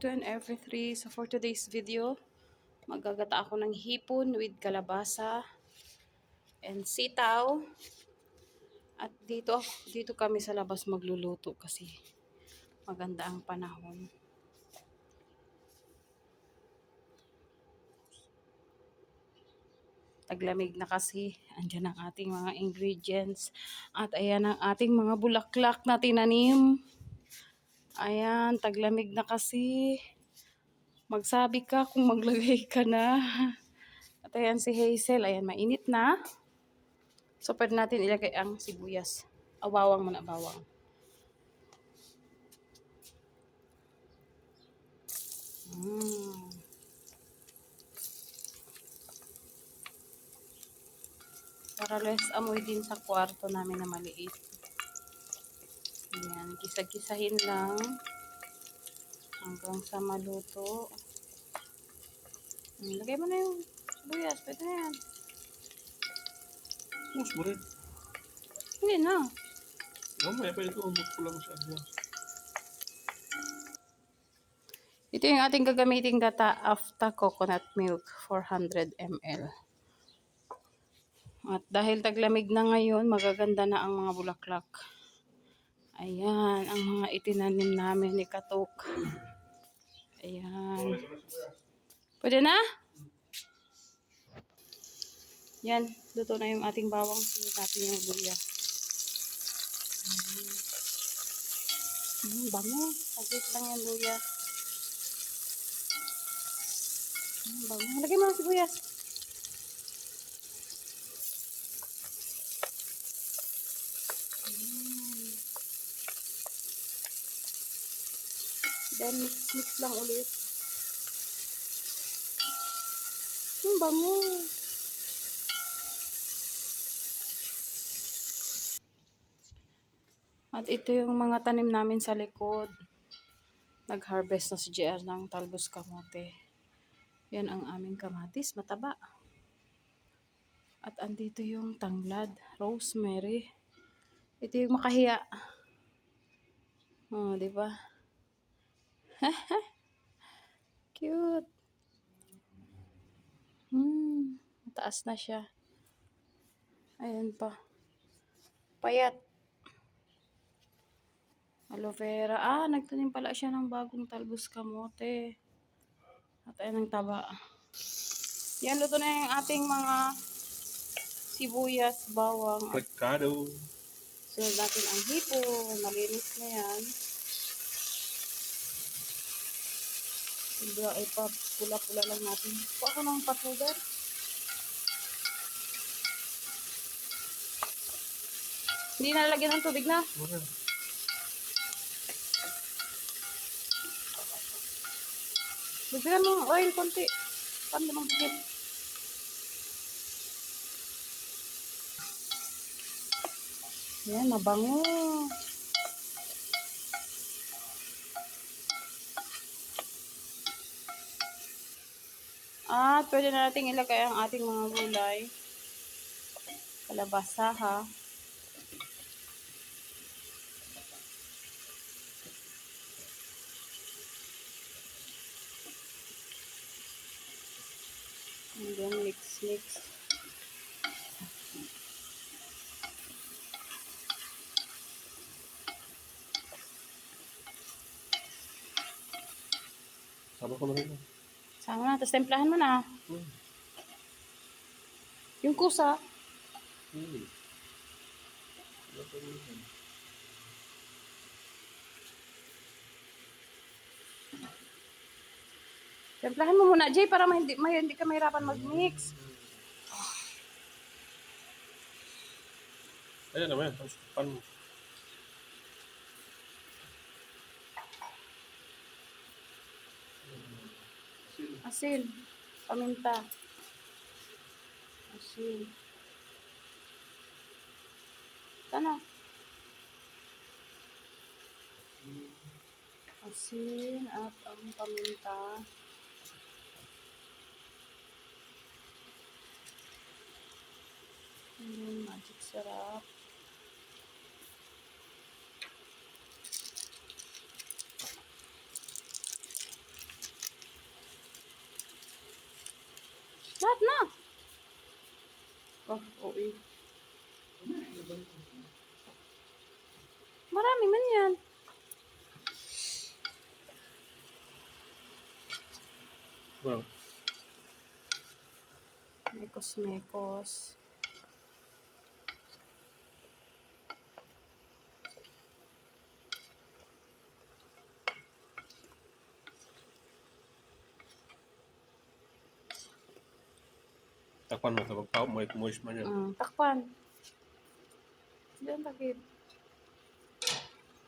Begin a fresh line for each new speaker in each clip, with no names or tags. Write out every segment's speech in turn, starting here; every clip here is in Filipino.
every 2 and every 3. So for today's video, magagata ako ng hipon with kalabasa and sitaw. At dito kami sa labas magluluto kasi maganda ang panahon. Taglamig na kasi. Andyan ang ating mga ingredients. At ayan ang ating mga bulaklak na tinanim. Ayan, taglamig na kasi. Magsabi ka kung maglagay ka na. At ayan si Hazel. Ayan, mainit na. So, pwede natin ilagay ang sibuyas. Bawang muna, bawang. Para less amoy din sa kwarto namin na maliit. Ayan, kisa-kisahin lang hanggang sa maluto. Lagay mo na yung sibuyas. Pwede na yan.
Ubus mo rin.
Hindi na.
Mamaya pa ito, ubus ko lang siya.
Ito yung ating gagamiting data after coconut milk, 400 ml. At dahil taglamig na ngayon, magaganda na ang mga bulaklak. Ayan, ang mga itinanim namin ni Katok. Ayan. Pwede na? Yan, luto na yung ating bawang. Sunod natin yung luya. Bango. Saglit lang yung luya. Bango. Lagay mo ang sibuyas. Then, mix lang ulit. Bango. At ito yung mga tanim namin sa likod. Nag-harvest na si JR ng talbos kamote. Yan ang aming kamatis, mataba. At andito yung tanglad, rosemary. Ito yung makahiya. Oh, di ba? Cute. Mataas na siya. Ayan pa. Payat. Aloe vera. Nagtanim pala siya ng bagong talbos kamote. At ayan ang taba. Yan, luto na yung ating mga sibuyas, bawang.
Recado.
Sunod natin ang hipon. Malinis na yan. Pula-pula lang natin. Kuha ako ng patsugar. Hindi nalagyan ng tubig na. Bigyan mo ng oil konti. Paano naman bigyan? Yan, mabango. At pwede na natin ilagay ang ating mga gulay. Kalabasa ha. And then mix.
Sama ko na rin.
Sama na. Tapos templahan mo na. Yung kusa. Templahan mo muna, Jay, para hindi ka mahirapan mag-mix.
Ayan naman. Tapos pan.
Asin. Paminta. Asin. Sana. Asin at ang paminta. Magic sarap. yan?
Well,
Mekos-mekos.
takpan mo. Tapos moist man yan.
Takpan. Diyan, takip.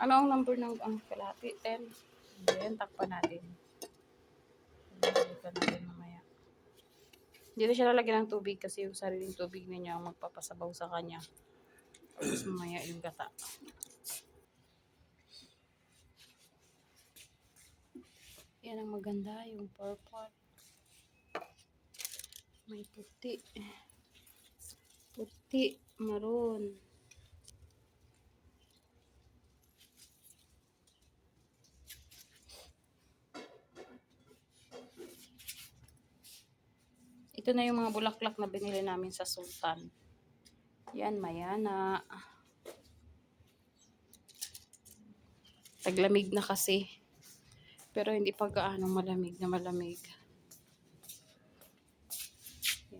Ano ang number ng kalahati? 10. Diyan, takpan natin. Balikan natin mamaya. Dito siya lalagyan ng tubig kasi yung sariling tubig na niya ang magpapasabaw sa kanya. Tapos mamaya yung gata. Yan ang maganda, yung purple. May puti. Puti, maroon. Ito na yung mga bulaklak na binili namin sa Sultan. Yan, mayana. Taglamig na kasi. Pero hindi pa gaano malamig na malamig.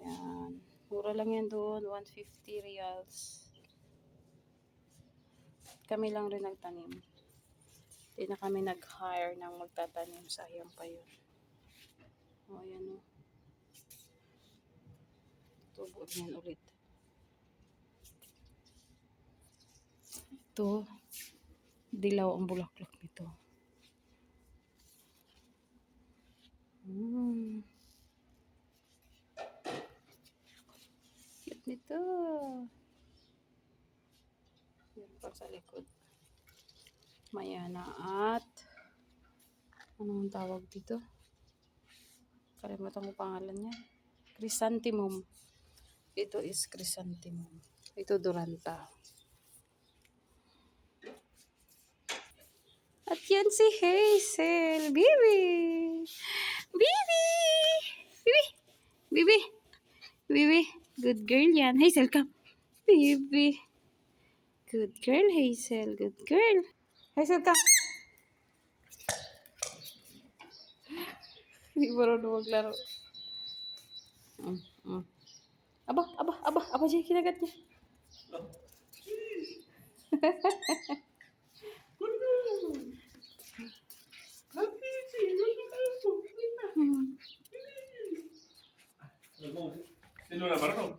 Yan. Mura lang yan doon. 150 reals. Kami lang rin nagtanim. Hindi na kami nag-hire ng magtatanim. Sayang pa yun. O, yan o. Tubo yan ulit. Ito. Dilaw ang bulaklak nito. Cute nito. Yan pa sa likod. Mayana at anong tawag dito? Kalimutan ko pangalan niya. Chrysanthemum. Ito is chrysanthemum. Ito duranta. At yan si Hazel. Bibi! Bibi! Bibi! Bibi! Bibi! Good girl yan. Hazel, come. Bibi! Good girl, Hazel. Good girl. Hazel, come. Hindi marunong maglaro. Aba, Jay, kinagat niya.
Sino na marunong?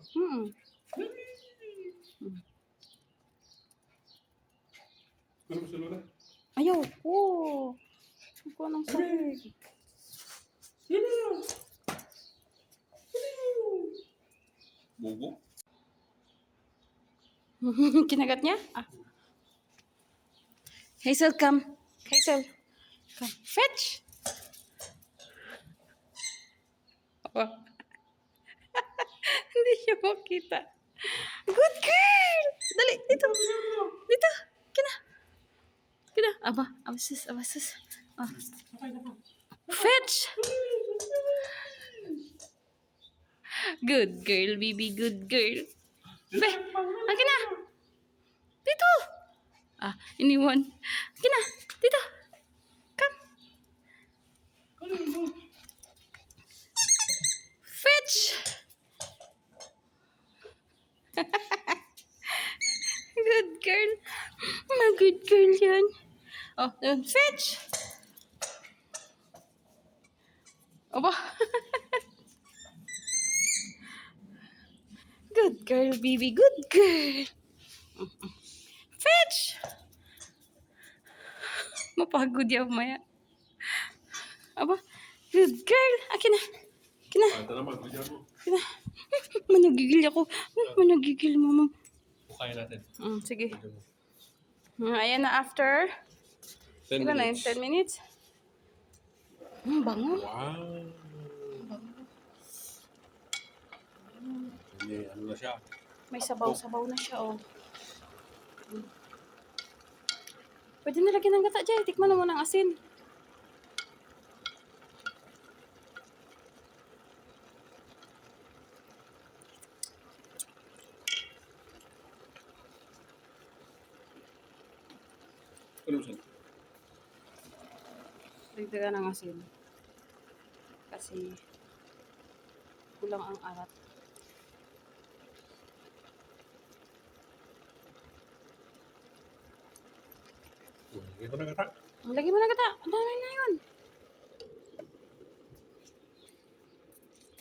Kuno mo silo na?
Ayaw ko. Ako nang sakit.
Bugo?
Kinagat niya? Hazel, come. Hazel, come. Fetch! Oh. Hindi siya makita. Good girl! Dali, dito. Dito. Kina. Kina. Aba, sus. Oh. Fetch! Good girl, baby. Good girl. Be, akin na. Dito. Iniwan. Akin na. Dito. Come. Fetch! Good girl. Good girl yan. Oh, fetch! Aba. Good girl, baby. Good girl. Fetch! Mapagod yan maya. Aba. Good girl. Akin na. Akin na.
Ito na magbigyan mo.
Akin na. Managigil ako. Managigil, mama.
Bukayin natin.
Sige. Ayan na after.
10
Ilan na yun?
minutes.
10 minutes? Bango.
Wow. Hindi, ano na siya?
May sabaw-sabaw na siya, oh. Pwede na lagyan ng gata, Jay. Tikman mo ng asin.
Ano siya?
Dagdagan ng asin. Kasi kulang ang alat.
Ito na kata.
Lagi mo na kita. Ang dami na yun.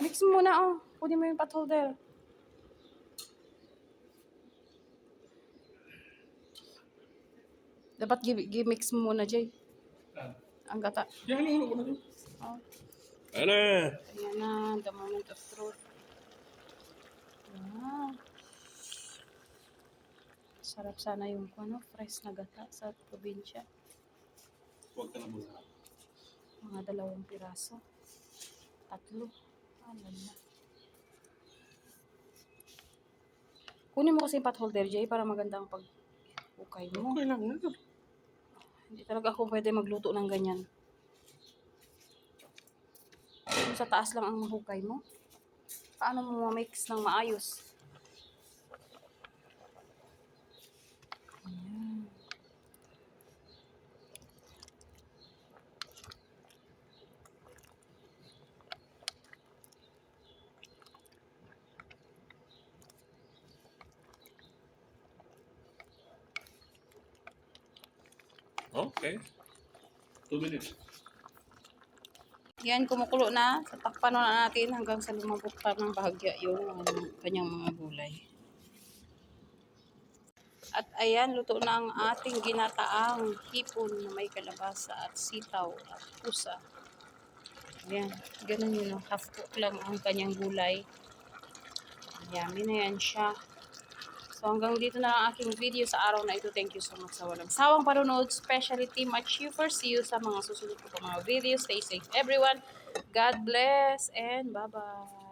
Mix mo muna, oh. Kunin mo yung pot holder. Dapat gi-mix mo muna, Jay. Ang gata.
Yan, halo ko na ito.
Oh.
Ayan na.
Ayan na, the moment of truth. Wow. Sarap sana yung fresh na gata sa probinsya.
Huwag ka na muna.
Mga 2 piraso. 3. Alala. Kunin mo kasi yung pot holder, Jay, para maganda ang pag-ukay mo.
Okay lang na.
Hindi talaga ako pwede magluto ng ganyan. Kung sa taas lang ang mahukay mo, paano mo ma-mix ng maayos? Ayan.
Okay. 2 minutes.
Yan, kumukulo na. Tatakpan na natin hanggang sa lumabot pa ng bahagya yung kanyang mga gulay. At ayan, luto na ang ating ginataang hipon na may kalabasa at sitaw at pusa. Ayan, ganun yun. Half cook lang ang kanyang gulay. Yummy na yan siya. So hanggang dito na ang aking video sa araw na ito. Thank you so much sa walang sawang panonood. Especially Team Achiever. See you sa mga susunod ko pa mga videos. Stay safe everyone. God bless and bye-bye.